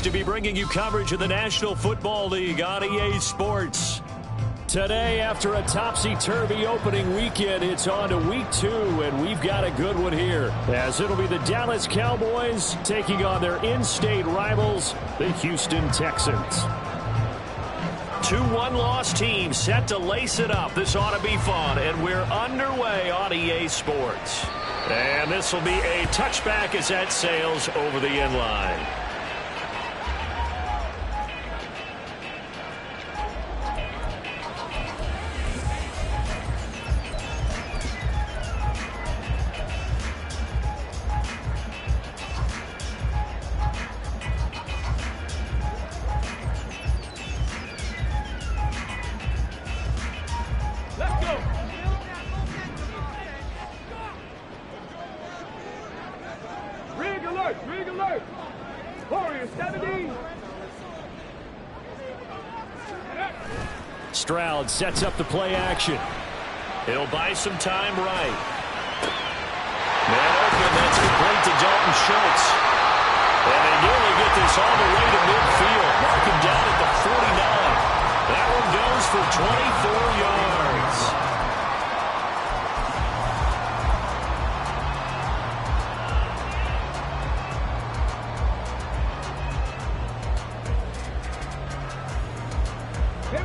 to be bringing you coverage of the National Football League on EA Sports. Today, after a topsy-turvy opening weekend, it's on to week 2, and we've got a good one here, as it'll be the Dallas Cowboys taking on their in-state rivals, the Houston Texans. 2 one-loss teams set to lace it up. This ought to be fun, and we're underway on EA Sports. And this will be a touchback as that sails over the end line. Stroud sets up the play action. He'll buy some time right. Man open, that's complete to Dalton Schultz. And they nearly get this all the way to midfield. Mark him down at the 49. That one goes for 24 yards.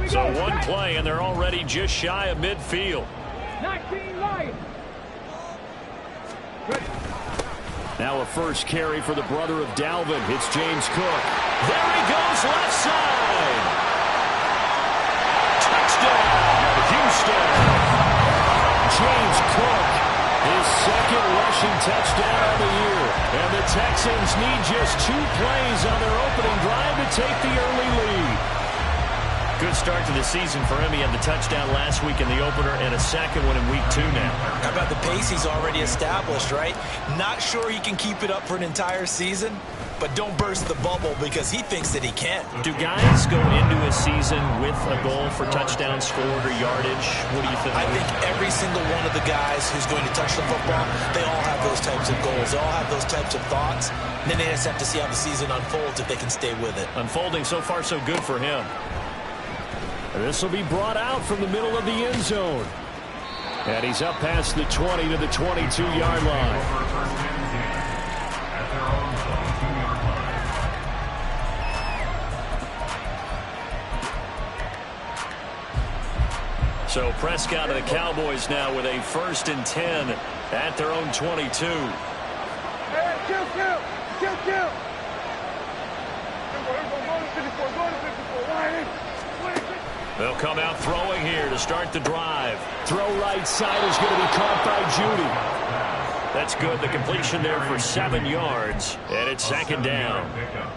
So one play, and they're already just shy of midfield. 19 line. Now a first carry for the brother of Dalvin. It's James Cook. There he goes, left side. Touchdown, Houston. James Cook, his second rushing touchdown of the year. And the Texans need just 2 plays on their opening drive to take the early lead. Good start to the season for him. He had the touchdown last week in the opener and a second one in week 2 now. How about the pace he's already established, right? Not sure he can keep it up for an entire season, but don't burst the bubble because he thinks that he can. Do guys go into a season with a goal for touchdown scored or yardage? What do you think? I think every single one of the guys who's going to touch the football, they all have those types of goals. They all have those types of thoughts. And then they just have to see how the season unfolds if they can stay with it. Unfolding so far so good for him. This will be brought out from the middle of the end zone. And he's up past the 20 to the 22-yard line. So Prescott and the Cowboys now with a 1st and 10 at their own 22. Hey, kill. They'll come out throwing here to start the drive. Throw right side is going to be caught by Judy. That's good. The completion there for 7 yards. And it's 2nd down.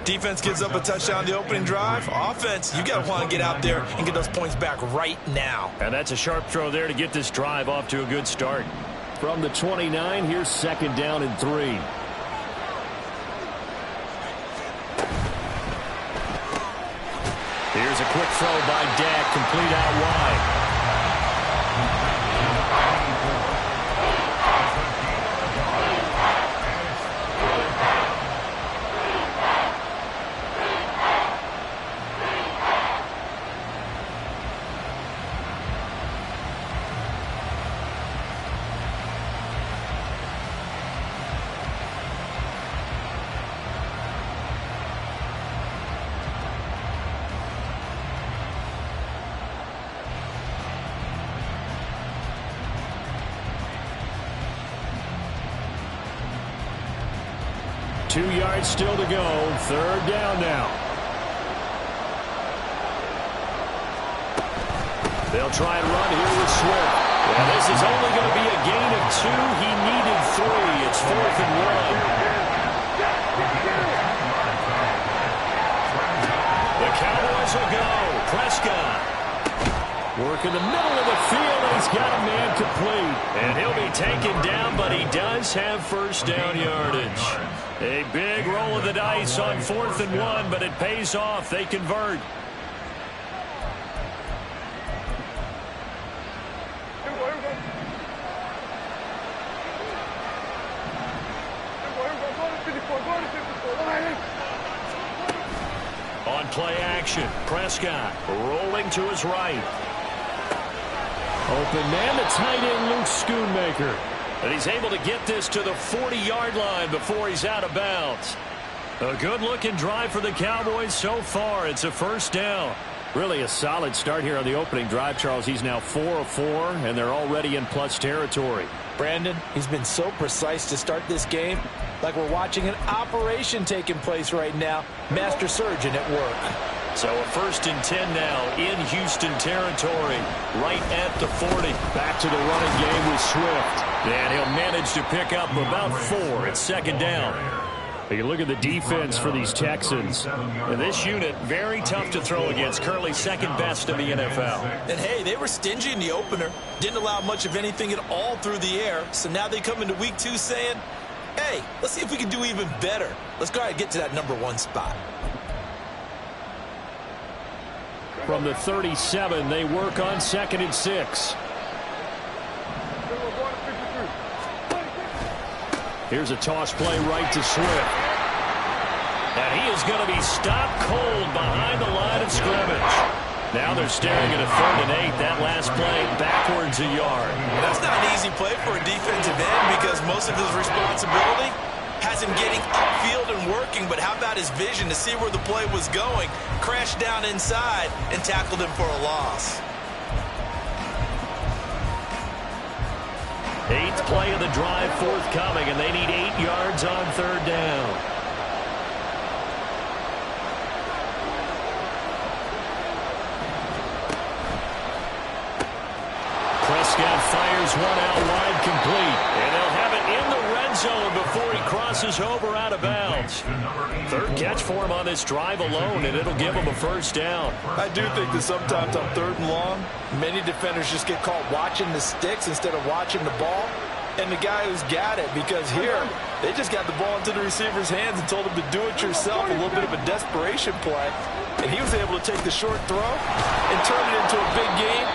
Defense gives up a touchdown the opening drive. Offense, you got to want to get out there and get those points back right now. And that's a sharp throw there to get this drive off to a good start. From the 29, here's 2nd down and 3. Here's a quick throw by Dak, complete out wide. Two yards still to go. 3rd down now. They'll try and run here with Swift. And this is only going to be a gain of 2. He needed 3. It's 4th and 1. The Cowboys will go. Prescott. Work in the middle of the field, and he's got a man complete. And he'll be taken down, but he does have 1st down yardage. A big roll of the dice on 4th and 1, but it pays off. They convert. On play action, Prescott rolling to his right. Open man, the tight end, Luke Schoonmaker. And he's able to get this to the 40-yard line before he's out of bounds. A good-looking drive for the Cowboys so far. It's a first down. Really a solid start here on the opening drive, Charles. He's now 4 of 4, and they're already in plus territory. Brandon, he's been so precise to start this game, like we're watching an operation taking place right now. Master surgeon at work. So a 1st and 10 now in Houston territory, right at the 40. Back to the running game with Swift. And he'll manage to pick up about 4 at 2nd down. You look at the defense for these Texans. And this unit, very tough to throw against. Currently 2nd best in the NFL. And hey, they were stingy in the opener. Didn't allow much of anything at all through the air. So now they come into week 2 saying, hey, let's see if we can do even better. Let's go ahead and get to that number 1 spot. From the 37, they work on 2nd and 6. Here's a toss play right to Swift. And he is going to be stopped cold behind the line of scrimmage. Now they're staring at a 3rd and 8. That last play backwards a yard. That's not an easy play for a defensive end because most of his responsibility has him getting upfield and working, but how about his vision to see where the play was going, crashed down inside, and tackled him for a loss. 8th play of the drive forthcoming, and they need 8 yards on 3rd down. Prescott fires one out wide, complete. And they'll have it in the red zone before he crosses over out of bounds. 3rd catch for him on this drive alone, and it'll give him a 1st down. I do think that sometimes on 3rd and long, many defenders just get caught watching the sticks instead of watching the ball. And the guy who's got it, because here, they just got the ball into the receiver's hands and told him to do it yourself, a little bit of a desperation play. And he was able to take the short throw and turn it into a big gain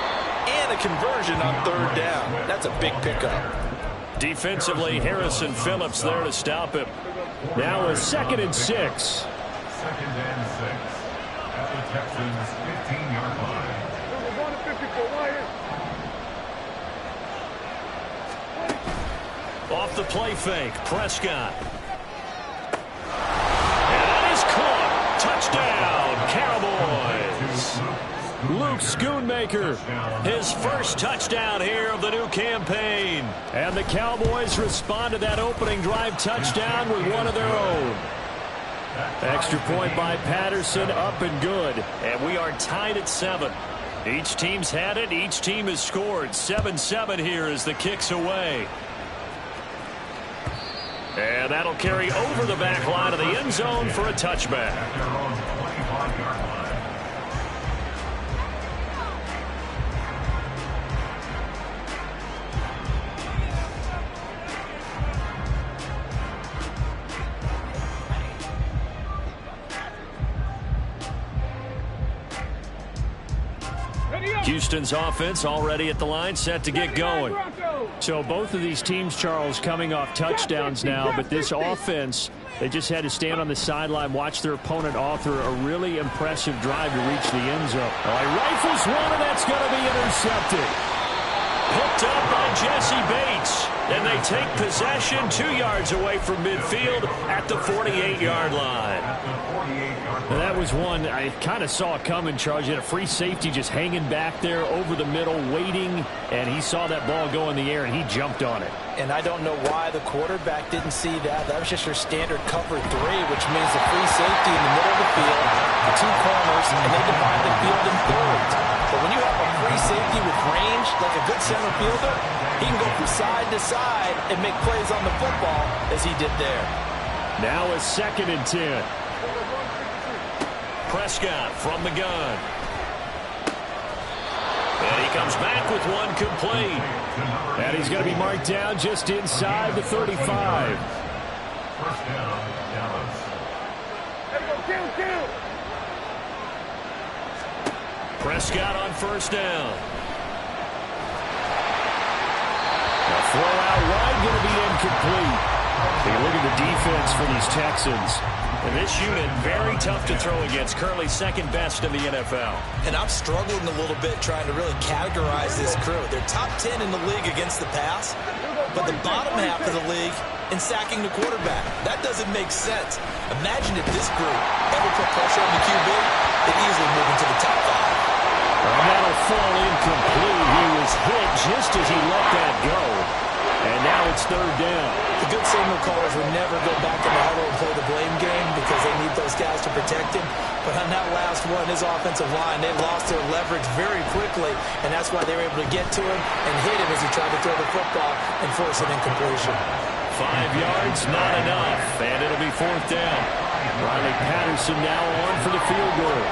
and a conversion on 3rd down. That's a big pickup. Defensively, Harrison Phillips there to stop him. Now a 2nd and 6. 2nd and 6 at the Texans' 15-yard line. Off the play fake, Prescott. And that is caught. Touchdown, Cowboys. Luke Schoonmaker, his 1st touchdown here of the new campaign. And the Cowboys respond to that opening drive touchdown with one of their own. Extra point by Patterson, up and good. And we are tied at 7. Each team's had it. Each team has scored. 7-7 here as the kick's away. And that'll carry over the back line of the end zone for a touchback. Houston's offense already at the line, set to get going. So both of these teams, Charles, coming off touchdowns now, but this offense, they just had to stand on the sideline, watch their opponent author a really impressive drive to reach the end zone. Well, he rifles one, and that's going to be intercepted. Picked up by Jesse Bates, and they take possession 2 yards away from midfield at the 48-yard line. And that was one I kind of saw coming, Charles. You had a free safety just hanging back there over the middle, waiting, and he saw that ball go in the air, and he jumped on it. And I don't know why the quarterback didn't see that. That was just your standard cover 3, which means the free safety in the middle of the field, the 2 corners, and they divide the field in thirds. But when you have a free safety with range, like a good center fielder, he can go from side to side and make plays on the football as he did there. Now a 2nd and 10. Prescott from the gun. And he comes back with one complete. And he's going to be marked down just inside the 35. First down, Dallas. Prescott on 1st down. A throw out wide, going to be incomplete. Take a look at the defense for these Texans. And this unit, very tough to throw against, currently second best in the NFL. And I'm struggling a little bit trying to really categorize this crew. They're top 10 in the league against the pass, but the bottom half of the league in sacking the quarterback. That doesn't make sense. Imagine if this group ever put pressure on the QB, they'd easily move into the top 5. And that'll fall incomplete. He was hit just as he let that go. And now it's third down. The good signal callers would never go back in the huddle and play the blame game because they need those guys to protect him. But on that last one, his offensive line, they lost their leverage very quickly, and that's why they were able to get to him and hit him as he tried to throw the football and force an incompletion. 5 yards, not enough, and it'll be fourth down. Riley Patterson now on for the field goal.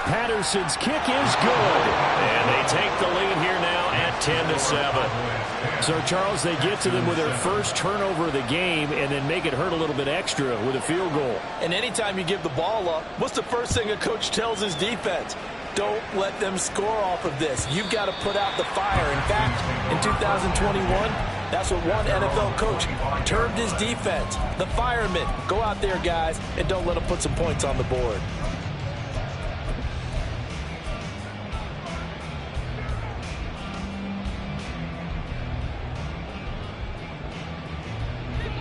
Patterson's kick is good, and they take the lead here now at 10-7. So, Charles, they get to them with their first turnover of the game and then make it hurt a little bit extra with a field goal. And anytime you give the ball up, what's the first thing a coach tells his defense? Don't let them score off of this. You've got to put out the fire. In fact, in 2021, that's what one NFL coach termed his defense. The firemen. Go out there, guys, and don't let them put some points on the board.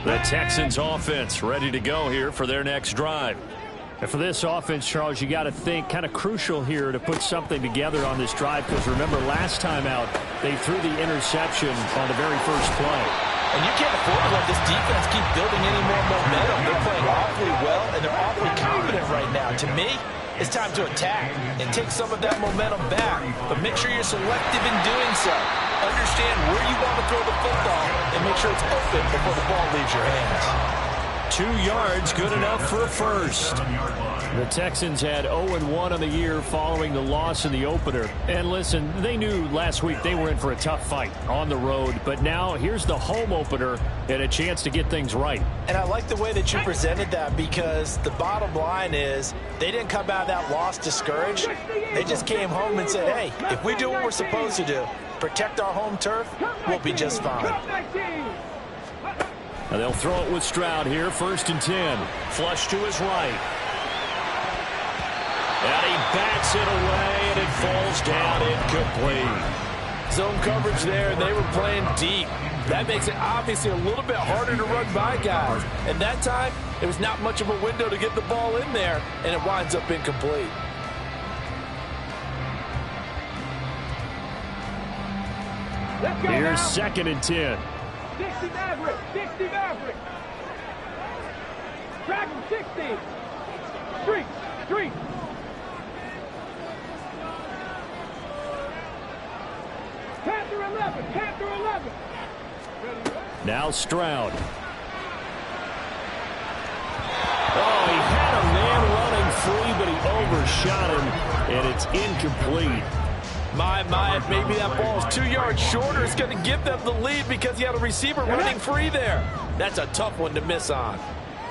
The Texans offense ready to go here for their next drive. And for this offense, Charles, you got to think kind of crucial here to put something together on this drive, because remember last time out they threw the interception on the very first play. And you can't afford to let this defense keep building any more momentum. They're playing awfully well, and they're awfully confident right now. To me, it's time to attack and take some of that momentum back. But make sure you're selective in doing so. Understand where you want to throw the football and make sure it's open before the ball leaves your hands. 2 yards, good enough for a first. The Texans had 0-1 on the year following the loss in the opener. And listen, they knew last week they were in for a tough fight on the road. But now here's the home opener and a chance to get things right. And I like the way that you presented that, because the bottom line is they didn't come out of that loss discouraged. They just came home and said, hey, if we do what we're supposed to do, protect our home turf, we'll be just fine. Now they'll throw it with Stroud here, 1st and 10. Flush to his right. And he bats it away, and it falls down incomplete. Zone coverage there, they were playing deep. That makes it obviously a little bit harder to run by guys. And that time, it was not much of a window to get the ball in there, and it winds up incomplete. Here's 2nd and 10. Dixie Maverick. Dixie Maverick. Track him 60. Street. Street. Panther 11. Panther 11. Now Stroud. Oh, he had a man running free, but he overshot him, and it's incomplete. My, if maybe that ball is 2 yards shorter, it's going to give them the lead because he had a receiver running free there. That's a tough one to miss on.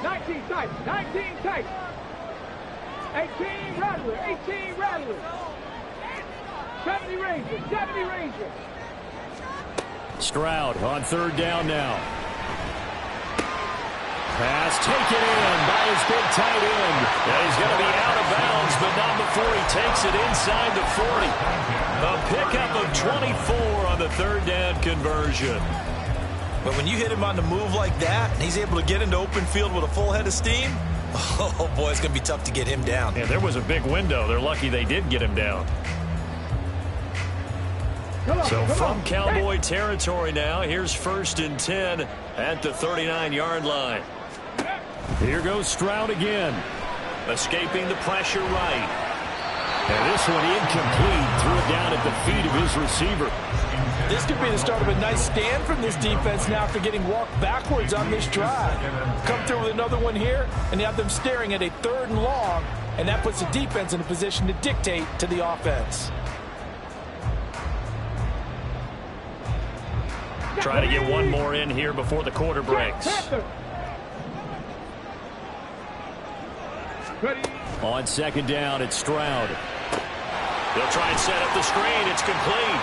19 tight. 19 tight. 18 Rattler. 18 Rattler. 70 Ranger. 70 Ranger. Stroud on 3rd down now. Pass taken in by his big tight end. And he's going to be out of bounds, but not before he takes it inside the 40. A pickup of 24 on the 3rd down conversion. But when you hit him on the move like that, and he's able to get into open field with a full head of steam, oh boy, it's going to be tough to get him down. And there was a big window. They're lucky they did get him down. So from Cowboy territory now, here's 1st and 10 at the 39-yard line. Here goes Stroud again. Escaping the pressure right. And this one incomplete. Threw it down at the feet of his receiver. This could be the start of a nice stand from this defense now after getting walked backwards on this drive. Come through with another one here, and you have them staring at a 3rd and long, and that puts the defense in a position to dictate to the offense. Try to get one more in here before the quarter breaks. On 2nd down, it's Stroud. They'll try and set up the screen. It's complete.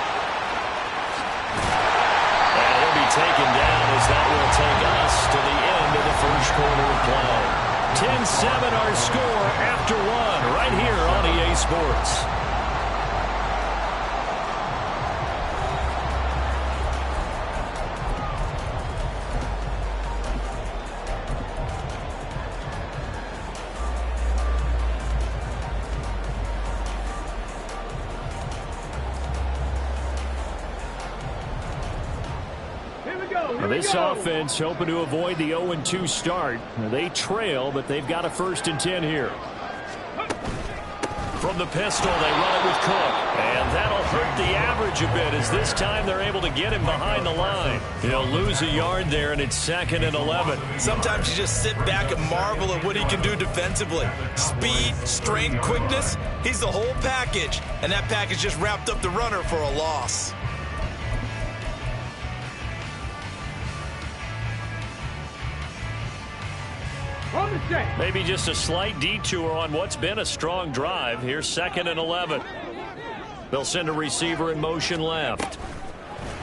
And he'll be taken down as that will take us to the end of the first quarter of play. 10-7 our score after one right here on EA Sports. This offense hoping to avoid the 0-2 start. They trail, but they've got a 1st and 10 here. From the pistol, they run it with Cook. And that'll hurt the average a bit as this time they're able to get him behind the line. He'll lose a yard there, and it's 2nd and 11. Sometimes you just sit back and marvel at what he can do defensively. Speed, strength, quickness, he's the whole package. And that package just wrapped up the runner for a loss. Maybe just a slight detour on what's been a strong drive. Here's 2nd and 11. They'll send a receiver in motion left.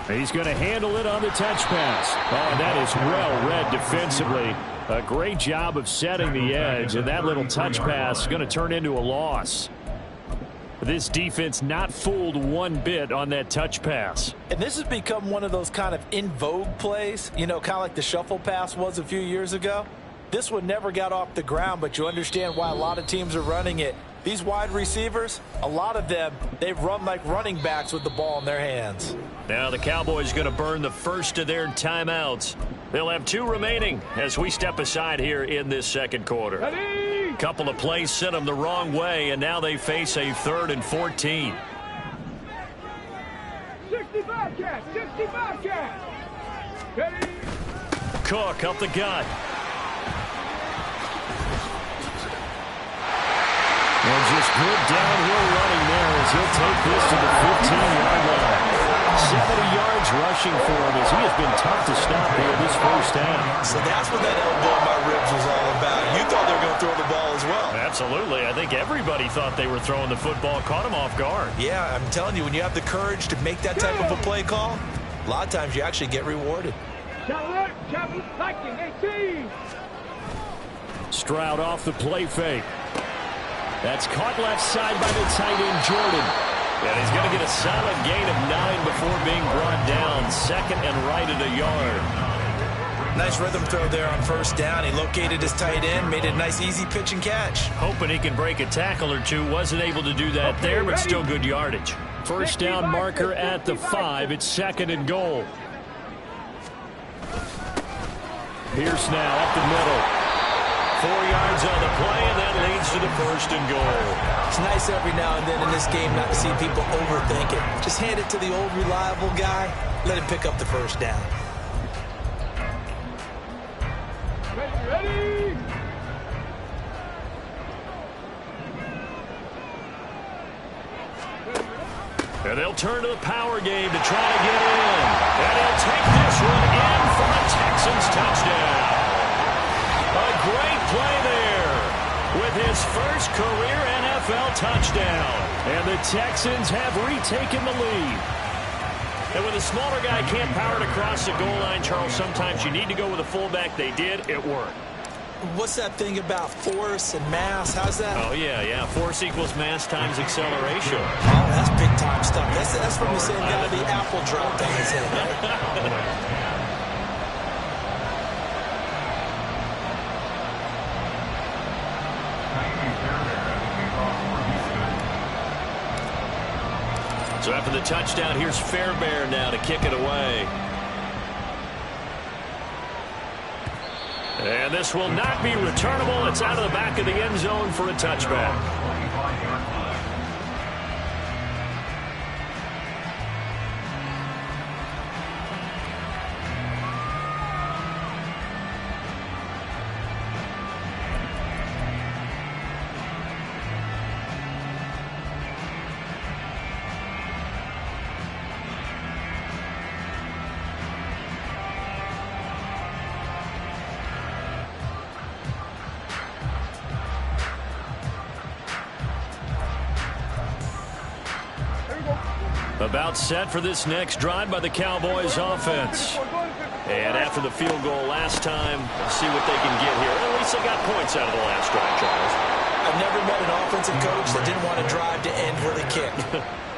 He's going to handle it on the touch pass. Oh, and that is well read defensively. A great job of setting the edge, and that little touch pass is going to turn into a loss. This defense not fooled one bit on that touch pass. And this has become one of those kind of in vogue plays, you know, kind of like the shuffle pass was a few years ago. This one never got off the ground, but you understand why a lot of teams are running it. These wide receivers, a lot of them, they run like running backs with the ball in their hands. Now the Cowboys going to burn the first of their timeouts. They'll have 2 remaining as we step aside here in this 2nd quarter. Ready? Couple of plays sent them the wrong way, and now they face a 3rd and 14. 65 catch, 65 catch. Ready? Cook up the gut. And just good downhill running there as he'll take this to the 15-yard line. 70 yards rushing for him as he has been tough to stop here this first half. So that's what that elbow in my ribs was all about. You thought they were going to throw the ball as well. Absolutely. I think everybody thought they were throwing the football, caught him off guard. Yeah, I'm telling you, when you have the courage to make that type of a play call, a lot of times you actually get rewarded. Chapel, Viking, 18. Stroud off the play fake. That's caught left side by the tight end, Jordan. And he's going to get a solid gain of 9 before being brought down. 2nd and right at a yard. Nice rhythm throw there on 1st down. He located his tight end, made it a nice easy pitch and catch. Hoping he can break a tackle or two. Wasn't able to do that there, but still good yardage. 1st down marker at the 5. It's 2nd and goal. Pierce now up the middle. 4 yards on the play, and that leads to the 1st and goal. It's nice every now and then in this game not to see people overthink it. Just hand it to the old reliable guy. Let him pick up the 1st down. Ready? And they'll turn to the power game to try to get in. And he'll take this one in for a Texans touchdown. A great play there with his first career NFL touchdown. And the Texans have retaken the lead. And when the smaller guy can't power it across the goal line, Charles, sometimes you need to go with a fullback. They did. It worked. What's that thing about force and mass? How's that? Oh, yeah. Force equals mass times acceleration. Oh, that's big-time stuff. That's from the same guy the apple dropped on his head, right? So after the touchdown, here's Fairbairn now to kick it away. And this will not be returnable. It's out of the back of the end zone for a touchback. About set for this next drive by the Cowboys offense. And after the field goal last time, see what they can get here. At least they got points out of the last drive, Charles. I've never met an offensive coach that didn't want to drive to end with a kick.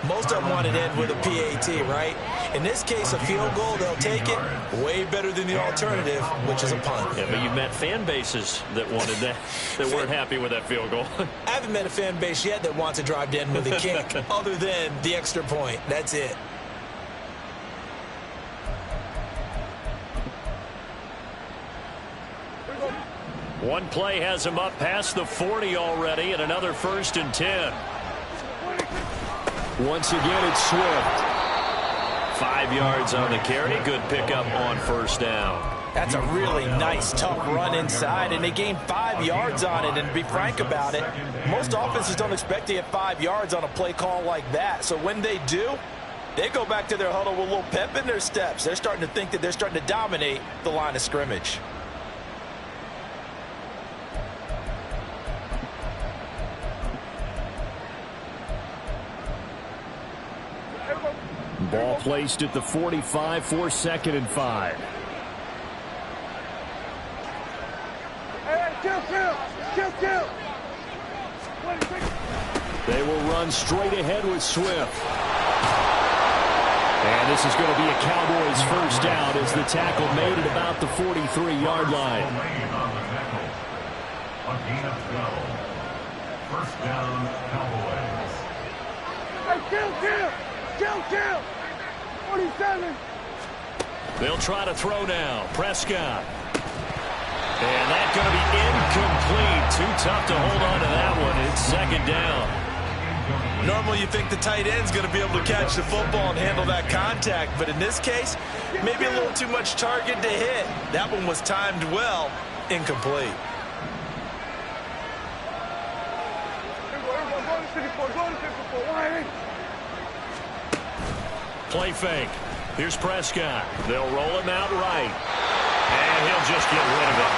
Most of them want to end with a PAT, right? In this case, a field goal, they'll take it. Way better than the alternative, which is a punt. Yeah, but you've met fan bases that wanted that, that weren't happy with that field goal. I haven't met a fan base yet that wants to drive to end with a kick, other than the extra point. That's it. One play has him up past the 40 already, and another 1st and 10. Once again, it's Swift. 5 yards on the carry. Good pickup on 1st down. That's a really nice, tough run inside, and they gained 5 yards on it. And to be frank about it, most offenses don't expect to get 5 yards on a play call like that. So when they do, they go back to their huddle with a little pep in their steps. They're starting to think that they're starting to dominate the line of scrimmage. Ball placed at the 45 for 2nd and 5. They will run straight ahead with Swift. And this is going to be a Cowboys 1st down as the tackle made at about the 43-yard line. First down, Cowboys. Kill! 47. They'll try to throw now. Prescott. And that's going to be incomplete. Too tough to hold on to that one. It's 2nd down. Normally you think the tight end's going to be able to catch the football and handle that contact, but in this case, maybe a little too much target to hit. That one was timed well. Incomplete. Play fake. Here's Prescott. They'll roll him out right. And he'll just get rid of it.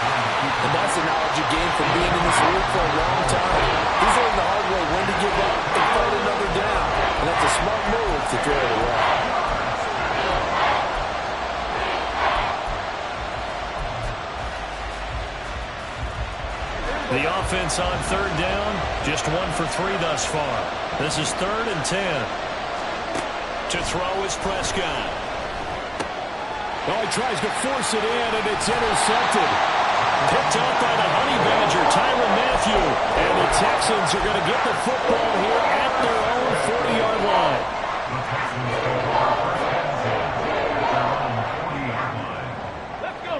And that's the knowledge you gain from being in this league for a long time. He's learned the hard way when to give up and fight another down. And that's a smart move to throw it away. The offense on 3rd down, just 1 for 3 thus far. This is 3rd and 10. To throw is Prescott. Oh, he tries to force it in, and it's intercepted. Picked up by the Honey Badger, Tyrann Mathieu. And the Texans are going to get the football here at their own 40-yard line. Let's go.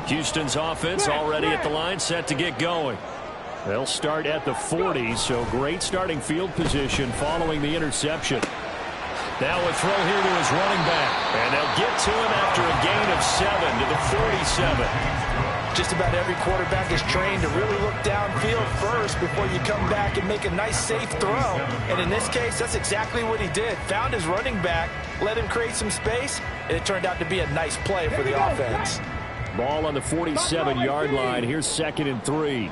Houston's offense already at the line, set to get going. They'll start at the 40, so great starting field position following the interception. Now a throw here to his running back. And they'll get to him after a gain of 7 to the 47. Just about every quarterback is trained to really look downfield first before you come back and make a nice, safe throw. And in this case, that's exactly what he did. Found his running back, let him create some space, and it turned out to be a nice play for the offense. Ball on the 47-yard line. Here's 2nd and 3.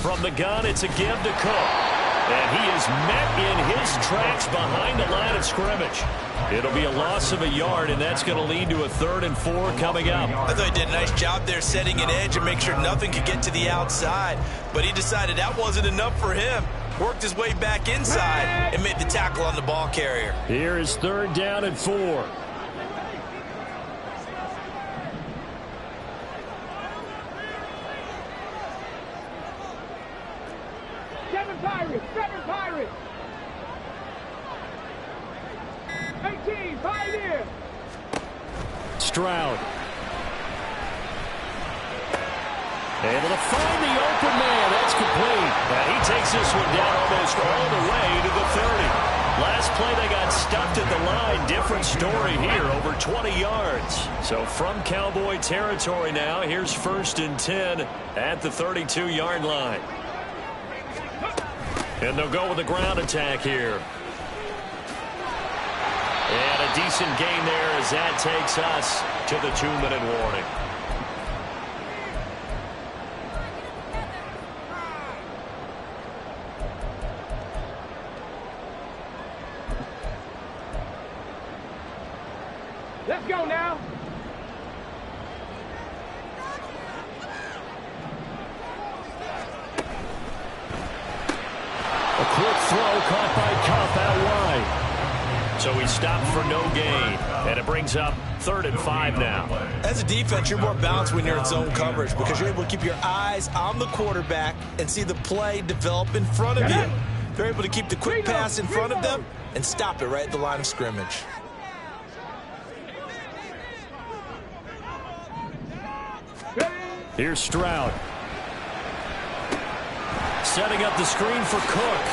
From the gun, it's a give to Cook. And he is met in his tracks behind the line of scrimmage. It'll be a loss of a yard, and that's going to lead to a 3rd and 4 coming up. I thought he did a nice job there setting an edge and make sure nothing could get to the outside. But he decided that wasn't enough for him. Worked his way back inside and made the tackle on the ball carrier. Here is 3rd down and 4. Seven Pirates. 18, Pioneer. Stroud. Able to find the open man. That's complete. And he takes this one down almost all the way to the 30. Last play they got stuffed at the line. Different story here, over 20 yards. So from Cowboy territory now, here's 1st and 10 at the 32-yard line. And they'll go with a ground attack here. And a decent gain there as that takes us to the 2-minute warning. Let's go now. A quick throw caught by Kupp out wide. So he stopped for no gain. And it brings up 3rd and 5 now. As a defense, you're more balanced when you're in zone coverage because you're able to keep your eyes on the quarterback and see the play develop in front of you. They're able to keep the quick pass in front of them and stop it right at the line of scrimmage. Here's Stroud. Setting up the screen for Cook.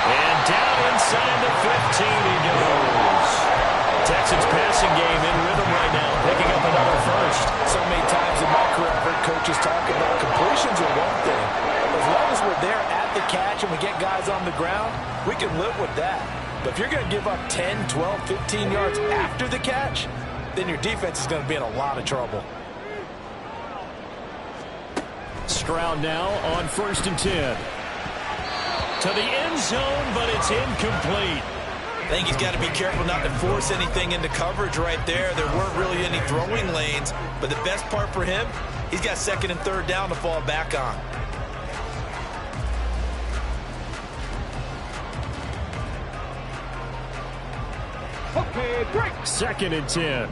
And down inside the 15 he goes. Texans passing game in rhythm right now, picking up another first. So many times in my career, I've heard coaches talk about completions are one thing. As long as we're there at the catch and we get guys on the ground, we can live with that. But if you're going to give up 10, 12, 15 yards after the catch, then your defense is going to be in a lot of trouble. Stroud now on 1st and 10. To the end zone, but it's incomplete. I think he's got to be careful not to force anything into coverage right there. There weren't really any throwing lanes, but the best part for him, he's got 2nd and 3rd down to fall back on. Okay, break. 2nd and 10.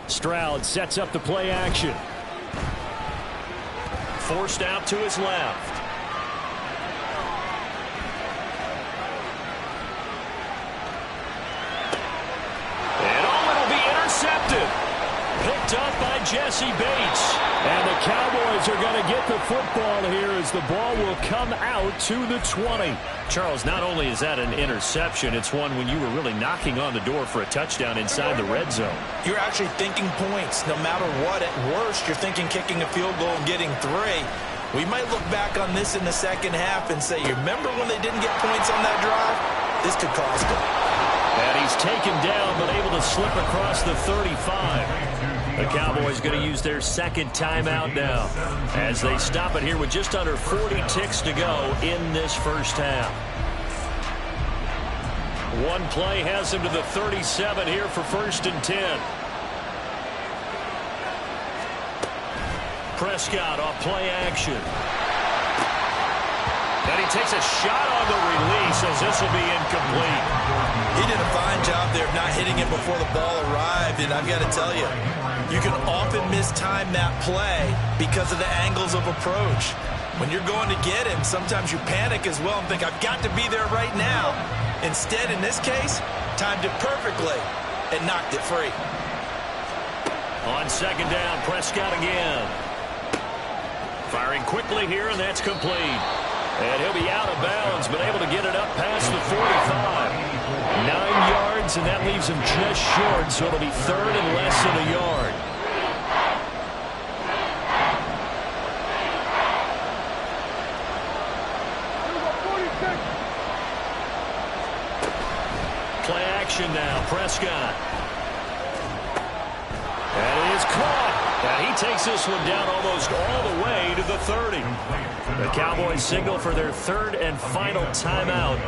Stroud sets up the play action. Forced out to his left. And it'll be intercepted. Picked up by Jesse Bates. And the Cowboys are going to get the football here as the ball will come out to the 20. Charles, not only is that an interception, it's one when you were really knocking on the door for a touchdown inside the red zone. You're actually thinking points. No matter what, at worst, you're thinking kicking a field goal and getting 3. We might look back on this in the second half and say, you remember when they didn't get points on that drive? This could cost them. And he's taken down, but able to slip across the 35. The Cowboys going to use their 2nd timeout now as they stop it here with just under 40 ticks to go in this first half. One play has him to the 37 here for 1st and 10. Prescott off play action. And he takes a shot on the release as this will be incomplete. He did a fine job there of not hitting it before the ball arrived, and I've got to tell you, you can often mistime that play because of the angles of approach. When you're going to get him, sometimes you panic as well and think, I've got to be there right now. Instead, in this case, timed it perfectly and knocked it free. On 2nd down, Prescott again. Firing quickly here, and that's complete. And he'll be out of bounds, but able to get it up past the 45. 9 yards, and that leaves him just short, so it'll be 3rd and less than a yard. Play action now, Prescott. And it is caught. And he takes this one down almost all the way to the 30. The Cowboys signal for their 3rd and final timeout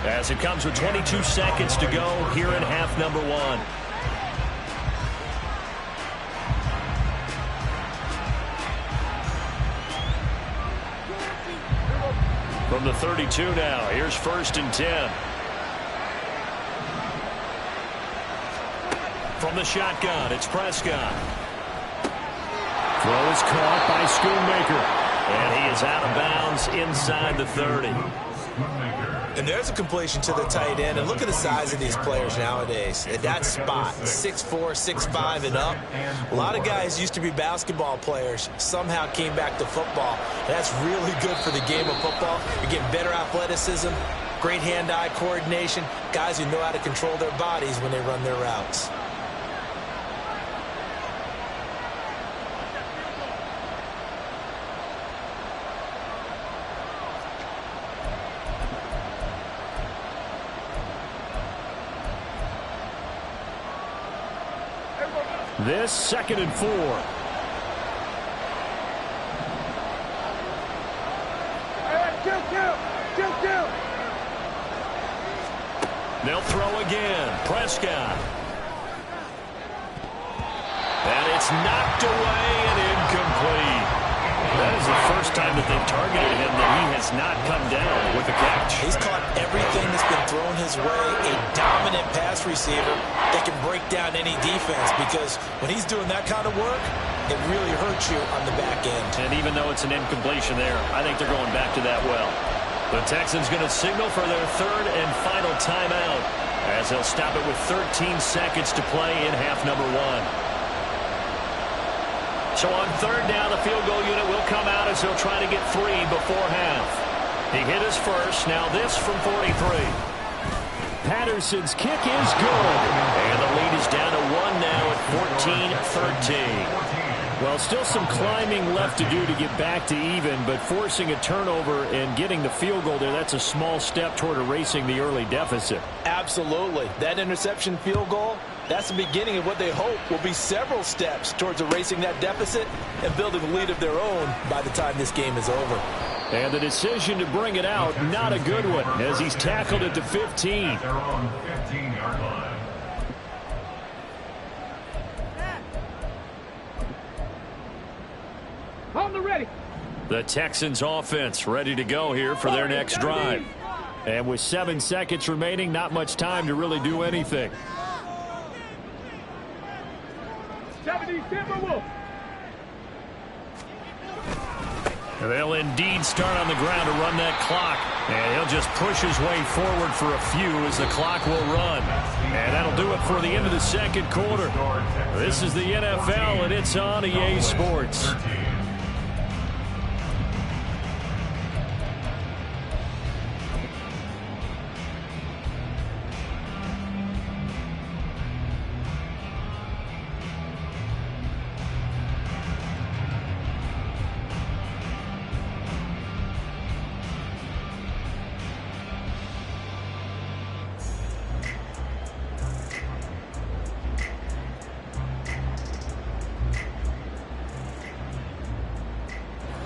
as it comes with 22 seconds to go here in half number 1. From the 32 now, here's 1st and 10. From the shotgun, it's Prescott. Throw is caught by Schoonmaker. And he is out of bounds inside the 30. And there's a completion to the tight end. And look at the size of these players nowadays. At that spot, 6'4", 6'5", and up. A lot of guys used to be basketball players, somehow came back to football. That's really good for the game of football. You're getting better athleticism, great hand-eye coordination, guys who know how to control their bodies when they run their routes. This 2nd and 4. They'll throw again. Prescott. And it's knocked away and incomplete. That is the first time that they've targeted him that he has not come down with a catch. He's caught everything that's been thrown his way. A dominant pass receiver that can break down any defense, because when he's doing that kind of work, it really hurts you on the back end. And even though it's an incompletion there, I think they're going back to that well. The Texans going to signal for their third and final timeout as they'll stop it with 13 seconds to play in half number 1. So on third down, the field goal unit will come out as they'll try to get 3 before half. He hit his first. Now this from 43. Patterson's kick is good. And the lead is down to 1 now at 14-13. Well, still some climbing left to do to get back to even, but forcing a turnover and getting the field goal there, that's a small step toward erasing the early deficit. Absolutely. That interception field goal, that's the beginning of what they hope will be several steps towards erasing that deficit and building a lead of their own by the time this game is over. And the decision to bring it out, not a good one, as he's tackled at the 15. Their own 15-yard line. On the ready. The Texans offense ready to go here for their next drive. And with 7 seconds remaining, not much time to really do anything. 70 Timberwolves. They'll indeed start on the ground to run that clock. And he'll just push his way forward for a few as the clock will run. And that'll do it for the end of the second quarter. This is the NFL, and it's on EA Sports.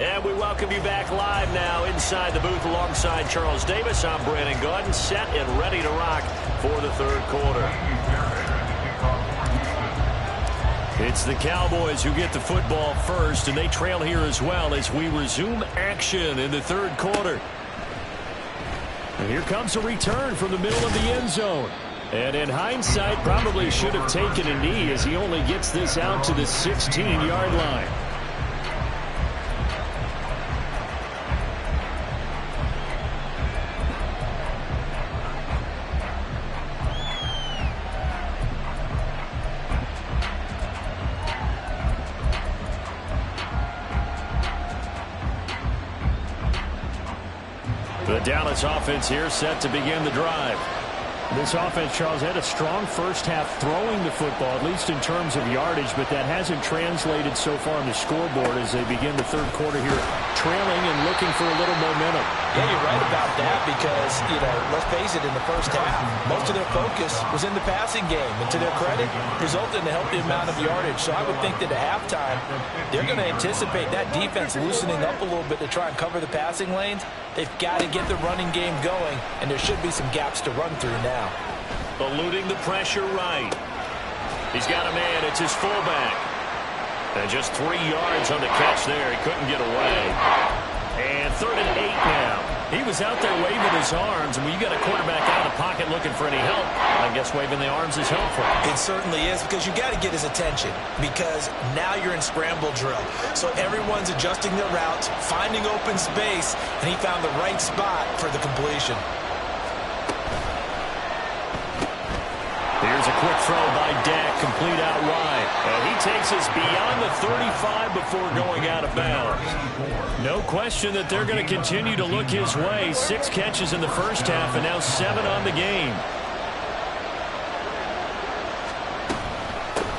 And we welcome you back live now inside the booth alongside Charles Davis. I'm Brandon Gaudin, set and ready to rock for the third quarter. It's the Cowboys who get the football first, and they trail here as well as we resume action in the third quarter. And here comes a return from the middle of the end zone. And in hindsight, probably should have taken a knee as he only gets this out to the 16-yard line. The Dallas offense here set to begin the drive. This offense, Charles, had a strong first half throwing the football, at least in terms of yardage, but that hasn't translated so far on the scoreboard as they begin the third quarter here, trailing and looking for a little momentum. Yeah, you're right about that because, let's face it, in the first half, most of their focus was in the passing game. And to their credit, resulted in a healthy amount of yardage. So I would think that at halftime, they're going to anticipate that defense loosening up a little bit to try and cover the passing lanes. They've got to get the running game going, and there should be some gaps to run through now. Eluding the pressure right. He's got a man. It's his fullback. And just 3 yards on the catch there. He couldn't get away. And 3rd and 8 now. He was out there waving his arms, and when you got a quarterback out of the pocket looking for any help, I guess waving the arms is helpful. It certainly is, because you got to get his attention, because now you're in scramble drill. So everyone's adjusting their routes, finding open space, and he found the right spot for the completion. Here's a quick throw by Dak, complete out wide. And he takes us beyond the 35 before going out of bounds. No question that they're going to continue to look his way. 6 catches in the first half and now 7 on the game.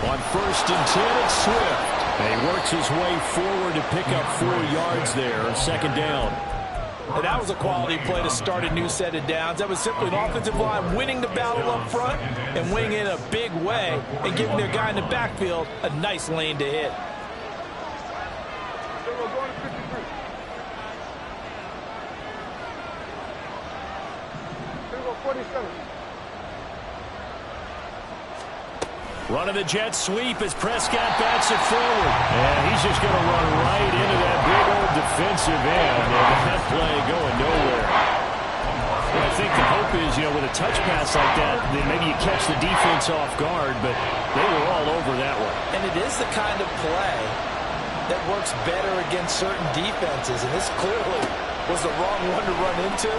On 1st and 10, it's Swift. And he works his way forward to pick up 4 yards there, 2nd down. And that was a quality play to start a new set of downs. That was simply an offensive line winning the battle up front and winning in a big way and giving their guy in the backfield a nice lane to hit. Running the jet sweep as Prescott bats it forward. And he's just going to run right into that big old defensive end. And that play going nowhere. Well, I think the hope is, with a touch pass like that, then maybe you catch the defense off guard, but they were all over that one. And it is the kind of play that works better against certain defenses, and this clearly was the wrong one to run into.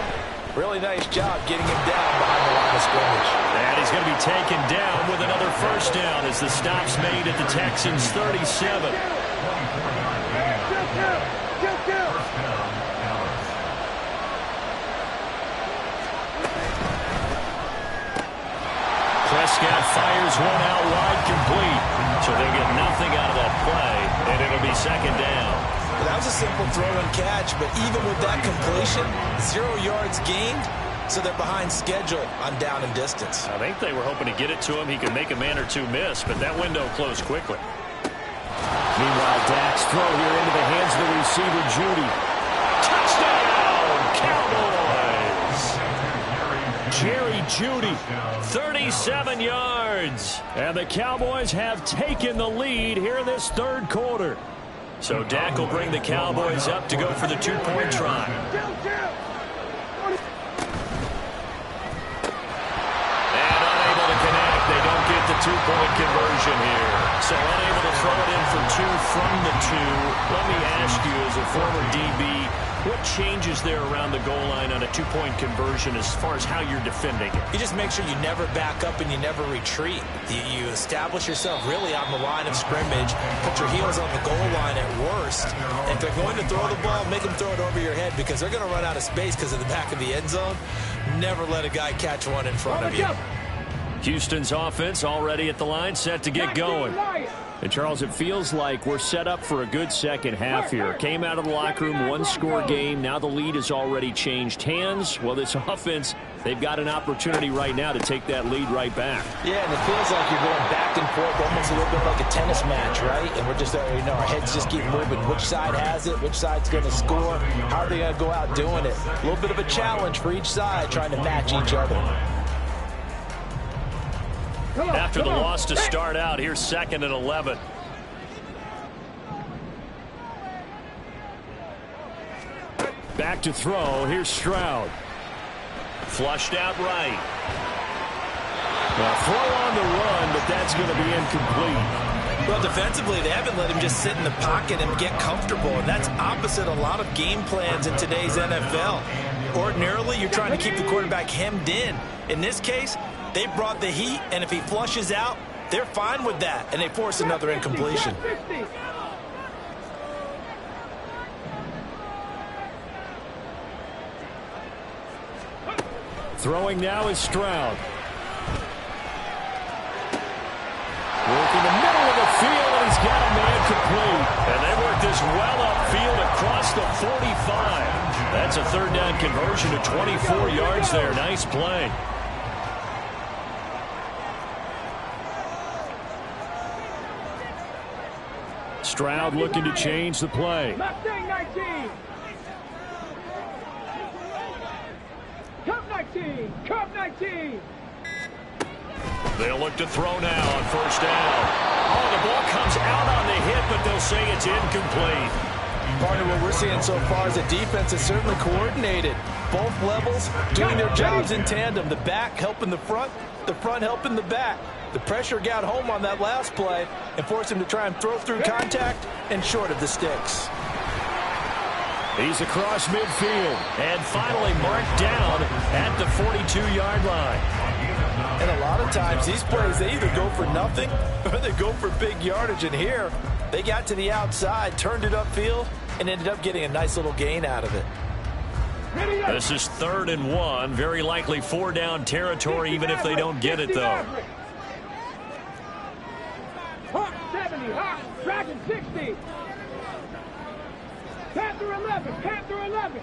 Really nice job getting him down behind the line of scrimmage. And he's going to be taken down with another first down as the stop's made at the Texans' 37. Prescott fires one out wide complete. So they get nothing out of that play, and it'll be second down. Well, that was a simple throw and catch, but even with that completion, 0 yards gained, so they're behind schedule on down and distance. I think they were hoping to get it to him. He could make a man or two miss, but that window closed quickly. Meanwhile, Dak's throw here into the hands of the receiver, Judy. Touchdown, Cowboys! Jerry Jeudy, 37 yards. And the Cowboys have taken the lead here in this third quarter. So Dak will bring the Cowboys up to go for the two-point try. And unable to connect. They don't get the two-point conversion here. So unable to throw it in for two from the two. Let me ask you, as a former DB, what changes there around the goal line on a two-point conversion as far as how you're defending it? You just make sure you never back up and you never retreat. You establish yourself really on the line of scrimmage, put your heels on the goal line at worst. If they're going to throw the ball, make them throw it over your head because they're going to run out of space because of the back of the end zone. Never let a guy catch one in front of you. Houston's offense already at the line, set to get going. And, Charles, it feels like we're set up for a good second half here. Came out of the locker room, one-score game. Now the lead has already changed hands. Well, this offense, they've got an opportunity right now to take that lead right back. Yeah, and it feels like you're going back and forth, almost a little bit like a tennis match, right? And we're just, our heads just keep moving. Which side has it? Which side's going to score? How are they going to go out doing it? A little bit of a challenge for each side, trying to match each other. After the loss to start out, here's 2nd and 11. Back to throw. Here's Stroud. Flushed out right. Well, throw on the run, but that's going to be incomplete. Well, defensively, they haven't let him just sit in the pocket and get comfortable, and that's opposite a lot of game plans in today's NFL. Ordinarily, you're trying to keep the quarterback hemmed in. In this case, they brought the heat, and if he flushes out, they're fine with that, and they force another incompletion. Throwing now is Stroud. Working the middle of the field, and he's got a man complete. And they work this well upfield across the 45. That's a third down conversion to 24 yards there. Nice play. Stroud looking to change the play. Mustang 19. Cup 19. Cup 19. They'll look to throw now on first down. Oh, the ball comes out on the hit, but they'll say it's incomplete. Part of what we're seeing so far is the defense is certainly coordinated. Both levels doing their jobs in tandem. The back helping the front helping the back. The pressure got home on that last play and forced him to try and throw through contact and short of the sticks. He's across midfield and finally marked down at the 42-yard line. And a lot of times these plays, they either go for nothing or they go for big yardage. And here, they got to the outside, turned it upfield, and ended up getting a nice little gain out of it. This is 3rd and 1. Very likely 4-down territory, even if they don't get it, though. Hawk 70, Hawk, Dragon 60. Panther 11, Panther 11.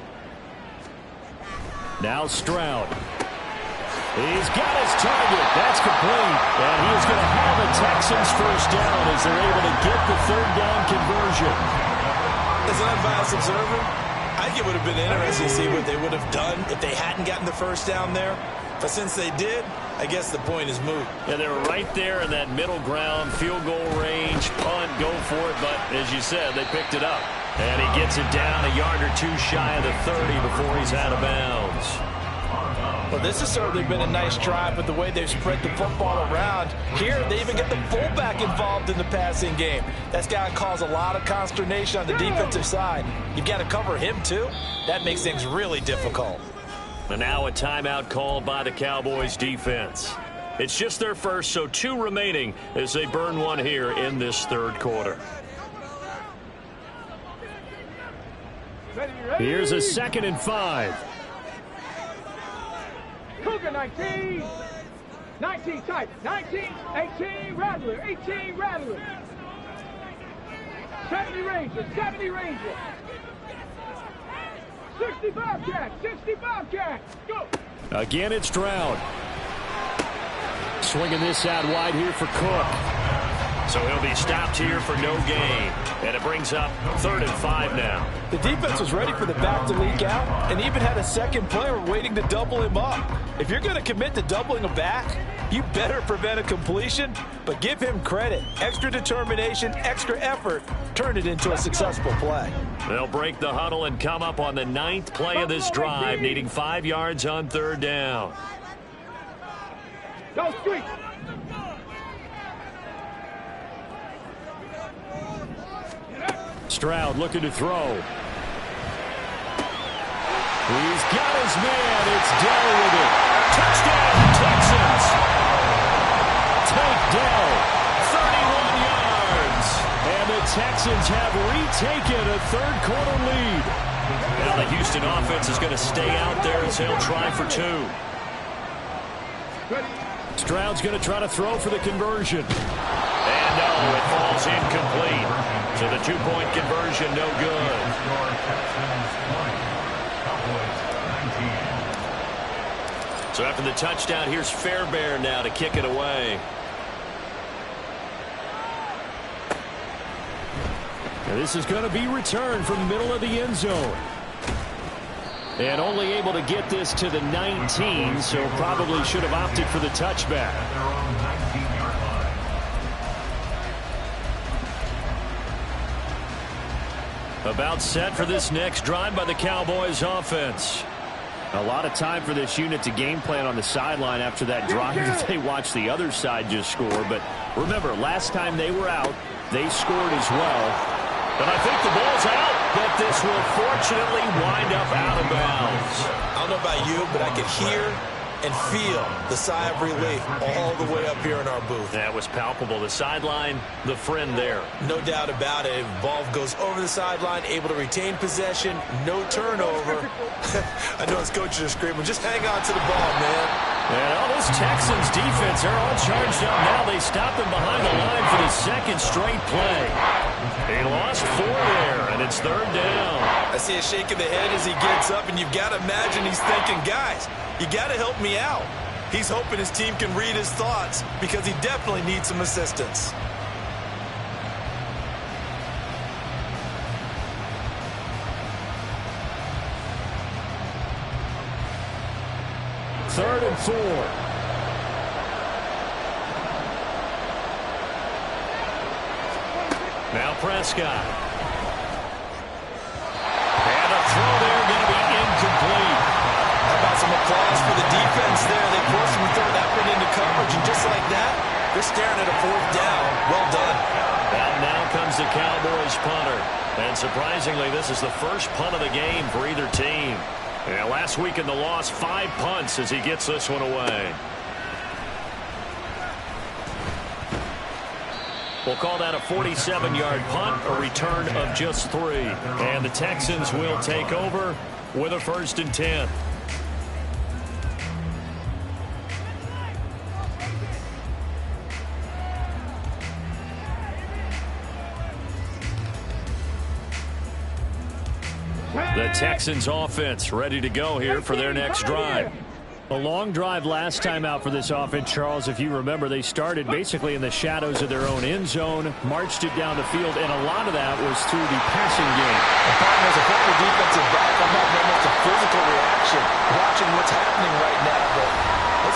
Now Stroud. He's got his target. That's complete. And he is going to have a Texans first down as they're able to get the 3rd down conversion. As an unbiased observer, I think it would have been interesting to see what they would have done if they hadn't gotten the first down there. But since they did, I guess the point is moot. Yeah, they were right there in that middle ground, field goal range, punt, go for it. But as you said, they picked it up. And he gets it down a yard or two shy of the 30 before he's out of bounds. Well, this has certainly been a nice drive with the way they've spread the football around. Here, they even get the fullback involved in the passing game. That's got to cause a lot of consternation on the defensive side. You've got to cover him, too. That makes things really difficult. And now a timeout called by the Cowboys defense. It's just their first, so 2 remaining as they burn one here in this third quarter. Here's a 2nd and 5. Cougar 19. 19 tight. 19, 18, Rattler. 18, Rattler. 70 Rangers. 70 Rangers. 65 Cats. 65 Cats. Go. Again, it's Stroud. Swinging this out wide here for Cook. So he'll be stopped here for no gain. And it brings up 3rd and 5 now. The defense was ready for the back to leak out and even had a second player waiting to double him up. If you're going to commit to doubling a back, you better prevent a completion, but give him credit. Extra determination, extra effort, turn it into a successful play. They'll break the huddle and come up on the 9th play of this drive, needing 5 yards on 3rd down. Go street. Stroud looking to throw. He's got his man. It's Dell with it. Touchdown, Texans. Take Dell. 31 yards. And the Texans have retaken a third quarter lead. Now the Houston offense is going to stay out there as they'll try for 2. Stroud's going to try to throw for the conversion. And no, it falls incomplete. So the 2-point conversion, no good. So after the touchdown, here's Fairbairn now to kick it away. Now this is going to be returned from the middle of the end zone. And only able to get this to the 19, so probably should have opted for the touchback. About set for this next drive by the Cowboys offense. A lot of time for this unit to game plan on the sideline after that drive. They watched the other side just score. But remember, last time they were out, they scored as well. And I think the ball's out, but this will fortunately wind up out of bounds. I don't know about you, but I could hear and feel the sigh of relief all the way up here in our booth. That was palpable. The sideline, the friend there. No doubt about it. Ball goes over the sideline, able to retain possession, no turnover. I know his coaches are screaming, just hang on to the ball, man. And all this Texans defense, they're all charged up now. They stop him behind the line for the 2nd straight play. He lost 4 there, and it's 3rd down. I see a shake of the head as he gets up, and you've got to imagine he's thinking, guys, you got to help me out. He's hoping his team can read his thoughts because he definitely needs some assistance. Third and 4. Now Prescott. And a throw there going to be incomplete. How about some applause for the defense there? They forced him to throw that one into coverage, and just like that, they're staring at a 4th down. Well done. And now comes the Cowboys punter. And surprisingly, this is the first punt of the game for either team. And last week in the loss, 5 punts as he gets this one away. We'll call that a 47-yard punt, a return of just 3. And the Texans will take over with a 1st and 10. The Texans offense ready to go here for their next drive. A long drive last time out for this offense, Charles. If you remember, they started basically in the shadows of their own end zone, marched it down the field, and a lot of that was through the passing game. As a former defensive back, I'm having almost a physical reaction watching what's happening right now. But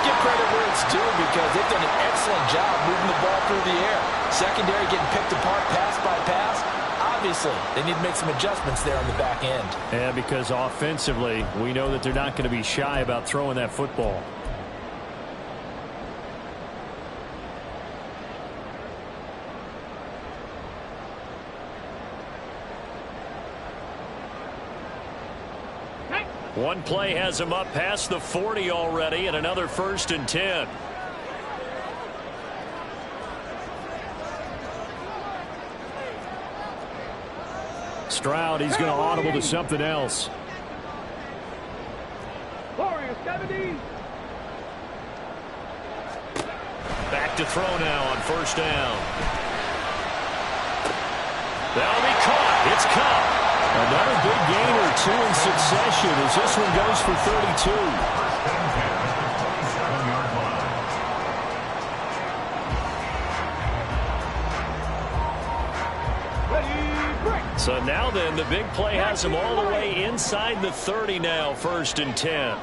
let's give credit where it's due because they've done an excellent job moving the ball through the air. Secondary getting picked apart pass by pass. Obviously, they need to make some adjustments there on the back end. Yeah, because offensively, we know that they're not going to be shy about throwing that football. One play has him up past the 40 already, and another 1st and 10. Stroud, he's going to audible to something else. 70. Back to throw now on 1st down. That'll be caught. It's caught. Another big gain or 2 in succession as this one goes for 32. So now then, the big play has him all the way inside the 30 now, 1st and 10.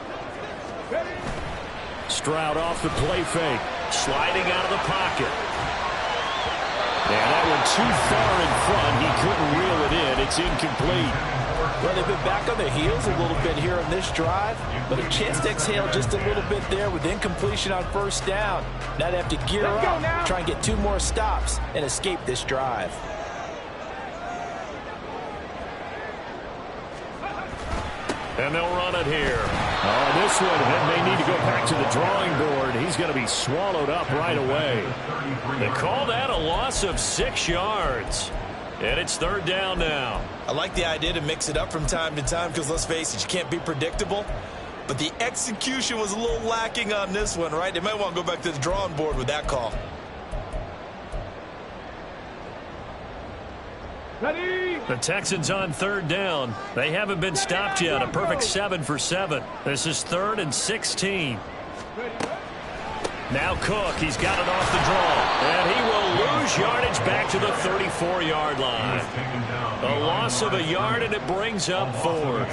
Stroud off the play fake, sliding out of the pocket. And that one too far in front. He couldn't reel it in. It's incomplete. Well, they've been back on their heels a little bit here on this drive, but a chance to exhale just a little bit there with incompletion on 1st down. Now they have to gear up, try and get 2 more stops and escape this drive. And they'll run it here. Oh, this one may need to go back to the drawing board. He's going to be swallowed up right away. They call that a loss of 6 yards. And it's 3rd down now. I like the idea to mix it up from time to time because, let's face it, you can't be predictable. But the execution was a little lacking on this one, right? They might want to go back to the drawing board with that call. Ready. The Texans on 3rd down. They haven't been stopped yet. A perfect 7 for 7. This is 3rd and 16. Now Cook. He's got it off the draw. And he will lose yardage back to the 34-yard line. A loss of a yard, and it brings up 4th.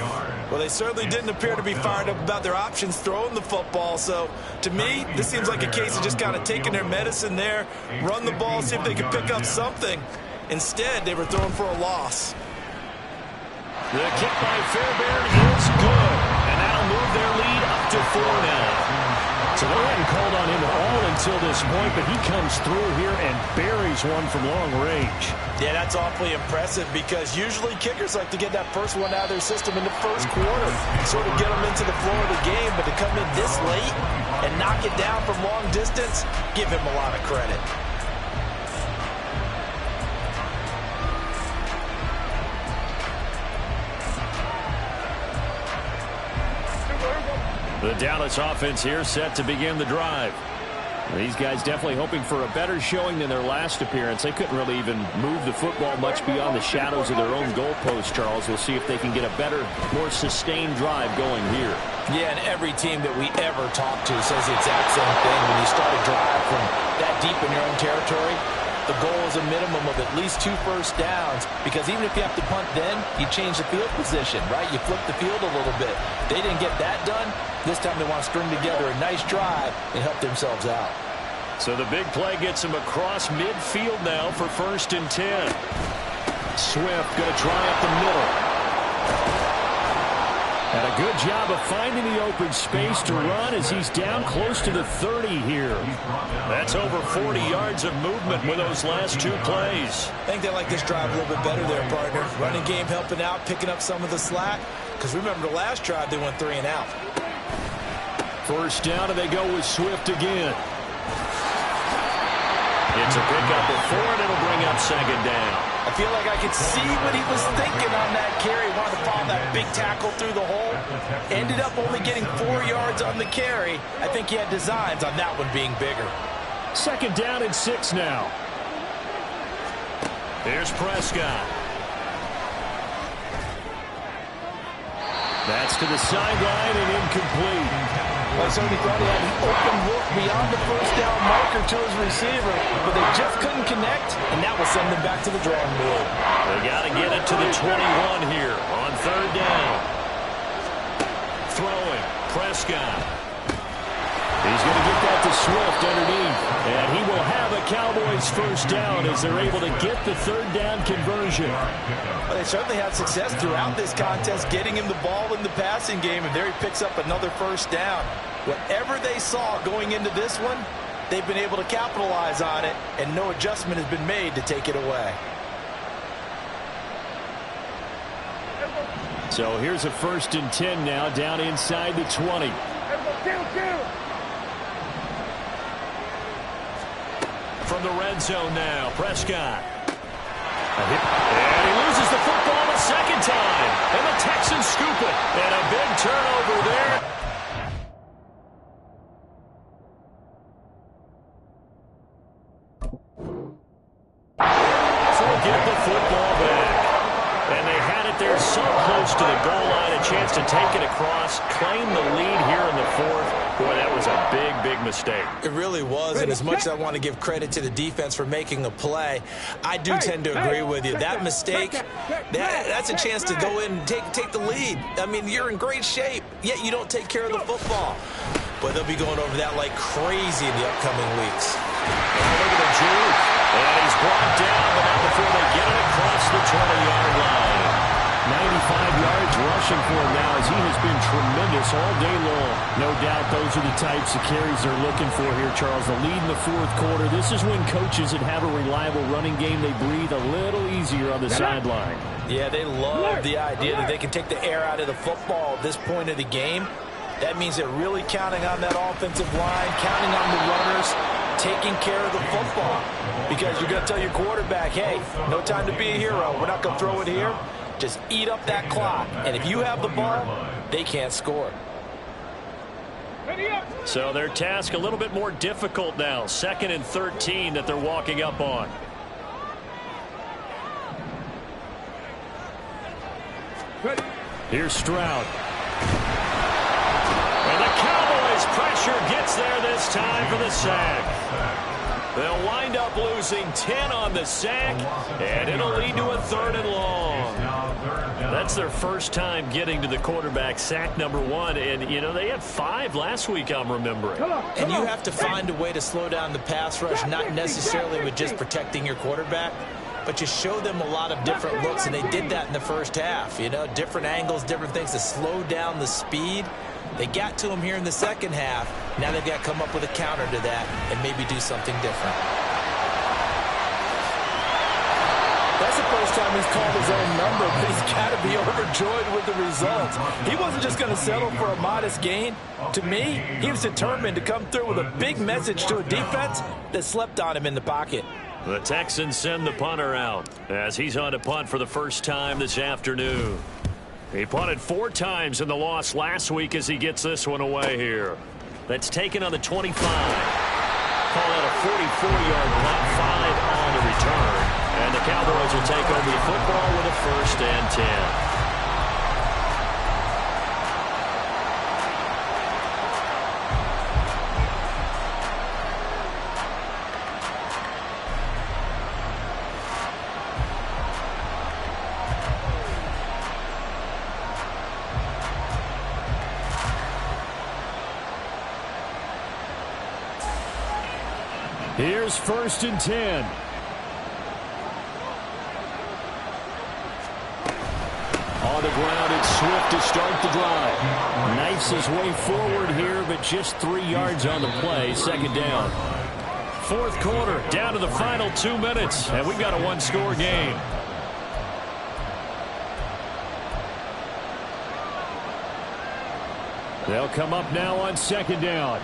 Well, they certainly didn't appear to be fired up about their options throwing the football. So, to me, this seems like a case of just kind of taking their medicine there, run the ball, see if they can pick up something. Instead, they were throwing for a loss. The kick by Fairbairn is good, and that'll move their lead up to 4 now. So they hadn't called on him at all until this point, but he comes through here and buries one from long range. Yeah, that's awfully impressive because usually kickers like to get that first one out of their system in the 1st quarter, sort of get them into the flow of the game, but to come in this late and knock it down from long distance, give him a lot of credit. The Dallas offense here set to begin the drive. These guys definitely hoping for a better showing than their last appearance. They couldn't really even move the football much beyond the shadows of their own goalpost, Charles. We'll see if they can get a better, more sustained drive going here. Yeah, and every team that we ever talk to says the exact same thing. When you start a drive from that deep in your own territory, the goal is a minimum of at least 2 first downs, because even if you have to punt then, you change the field position, right? You flip the field a little bit. They didn't get that done. This time they want to string together a nice drive and help themselves out. So the big play gets them across midfield now for 1st and 10. Swift going to try up the middle. And a good job of finding the open space to run as he's down close to the 30 here. That's over 40 yards of movement with those last 2 plays. I think they like this drive a little bit better there, partner. Running game helping out, picking up some of the slack. Because remember, the last drive they went 3 and out. 1st down, and they go with Swift again. It's a pickup of 4, and it'll bring up 2nd down. I feel like I could see what he was thinking on that carry. Wanted to follow that big tackle through the hole. Ended up only getting 4 yards on the carry. I think he had designs on that one being bigger. 2nd down and 6 now. Here's Prescott. That's to the sideline and incomplete. I certainly thought he had an open look beyond the 1st down marker to his receiver, but they just couldn't connect, and that will send them back to the drawing board. They got to get it to the 21 here on 3rd down. Throwing, Prescott. He's going to get that to Swift underneath. And he will have a Cowboys first down as they're able to get the third down conversion. Well, they certainly had success throughout this contest, getting him the ball in the passing game, and there he picks up another first down. Whatever they saw going into this one, they've been able to capitalize on it, and no adjustment has been made to take it away. So here's a 1st and 10 now, down inside the 20. From the red zone now, Prescott. And he loses the football a second time. And the Texans scoop it. And a big turnover there. So get the football back. And they had it there so close to the goal line. A chance to take it across, claim the lead here in the 4th. Boy, that was a big, big mistake. It really was, and as much as I want to give credit to the defense for making a play, I do tend to agree with you. That mistake, that's a chance to go in and take the lead. I mean, you're in great shape, yet you don't take care of the football. But they'll be going over that like crazy in the upcoming weeks. Look at the juke. And he's brought down, but not before they get it across the 20-yard line. 95 yards rushing for him now as he has been tremendous all day long. No doubt those are the types of carries they're looking for here, Charles. The lead in the 4th quarter. This is when coaches that have a reliable running game, they breathe a little easier on the sideline. Yeah, they love the idea that they can take the air out of the football at this point of the game. That means they're really counting on that offensive line, counting on the runners, taking care of the football. Because you're going to tell your quarterback, hey, no time to be a hero. We're not going to throw it here. Just eat up that clock. And if you have the ball, they can't score. So their task a little bit more difficult now. 2nd and 13 that they're walking up on. Here's Stroud. And the Cowboys pressure gets there this time for the sack. They'll wind up losing 10 on the sack, and it'll lead to a 3rd and long. That's their first time getting to the quarterback, sack number 1. And, you know, they had 5 last week, I'm remembering. And you have to find a way to slow down the pass rush, not necessarily with just protecting your quarterback, but you show them a lot of different looks, and they did that in the first half. You know, different angles, different things to slow down the speed. They got to him here in the second half. Now they've got to come up with a counter to that and maybe do something different. That's the first time he's called his own number, but he's got to be overjoyed with the results. He wasn't just going to settle for a modest gain. To me, he was determined to come through with a big message to a defense that slept on him in the pocket. The Texans send the punter out as he's on to punt for the first time this afternoon. He punted 4 times in the loss last week as he gets this one away here. That's taken on the 25. Call that a 44-yard punt, 5 on the return. And the Cowboys will take over the football with a 1st and 10. Here's 1st and 10. On the ground, it's Swift to start the drive. Knifes his way forward here, but just 3 yards on the play. 2nd down. 4th quarter, down to the final 2 minutes, and we've got a 1-score game. They'll come up now on 2nd down.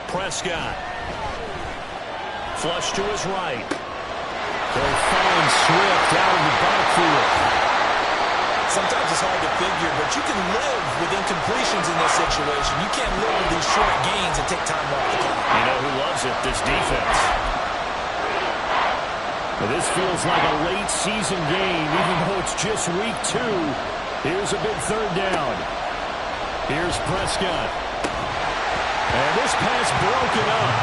Prescott. Flush to his right. They'll find Swift out of the backfield. Sometimes it's hard to figure, but you can live with incompletions in this situation. You can't live with these short gains and take time off the clock. You know who loves it? This defense. Well, this feels like a late season game, even though it's just week 2. Here's a big 3rd down. Here's Prescott. And this pass broken up.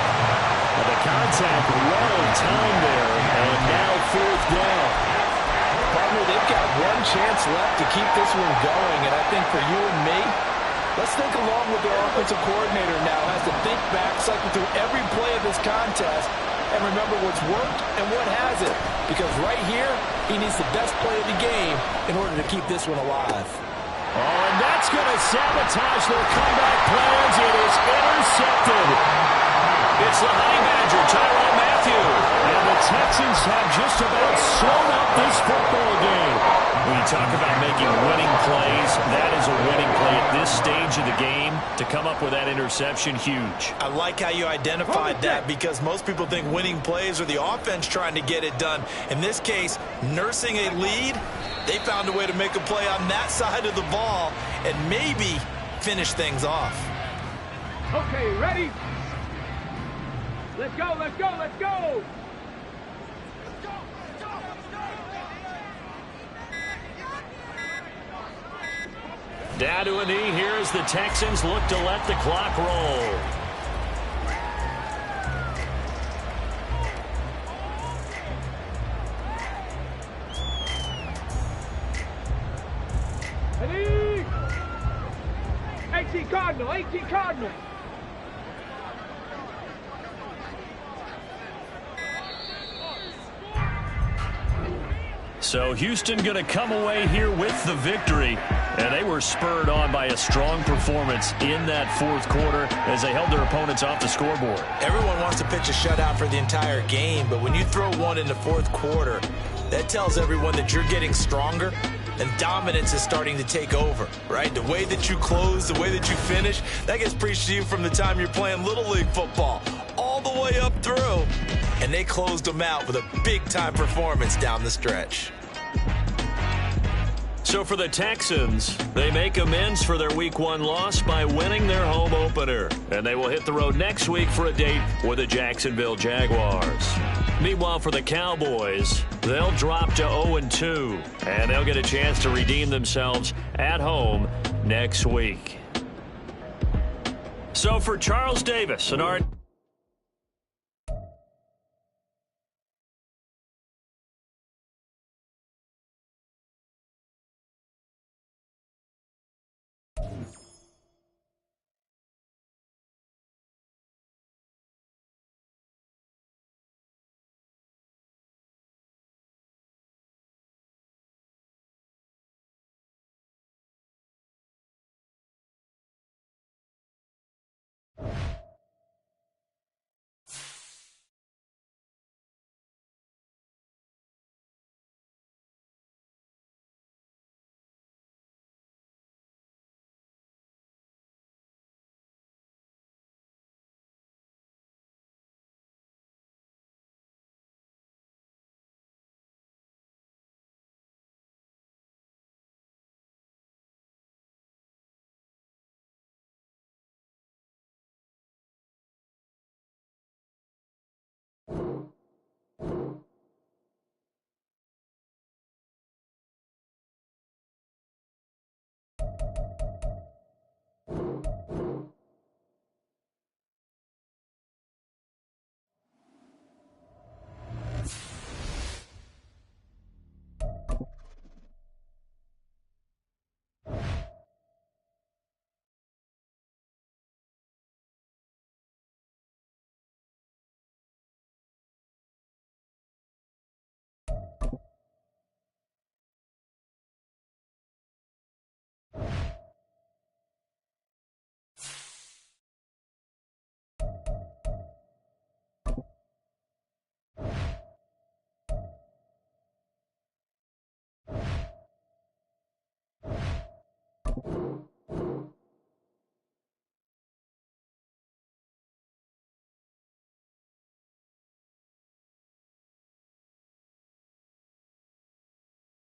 And the contact well timed there. And now 4th down. Partner, they've got one chance left to keep this one going. And I think for you and me, Let's think along with their offensive coordinator now. Has to think back, cycle through every play of this contest, and remember what's worked and what hasn't. Because right here, he needs the best play of the game in order to keep this one alive. Oh, and that's going to sabotage their comeback plans. It is intercepted. It's the Honey Badger, Tyrann Mathieu. And the Texans have just about sewn up this football game. When you talk about making winning plays, that is a winning play at this stage of the game. To come up with that interception, huge. I like how you identified that, because most people think winning plays are the offense trying to get it done. In this case, nursing a lead, they found a way to make a play on that side of the ball and maybe finish things off. Okay, ready? Let's go, let's go, let's go! Down to a knee here as the Texans look to let the clock roll. Ready? 18 Cardinal, 18 Cardinal. So Houston going to come away here with the victory. And they were spurred on by a strong performance in that fourth quarter as they held their opponents off the scoreboard. Everyone wants to pitch a shutout for the entire game, but when you throw one in the fourth quarter, that tells everyone that you're getting stronger and dominance is starting to take over, right? The way that you close, the way that you finish, that gets preached to you from the time you're playing Little League football all the way up through. And they closed them out with a big-time performance down the stretch. So for the Texans, they make amends for their Week 1 loss by winning their home opener. And they will hit the road next week for a date with the Jacksonville Jaguars. Meanwhile, for the Cowboys, they'll drop to 0-2. And they'll get a chance to redeem themselves at home next week. So for Charles Davis and our...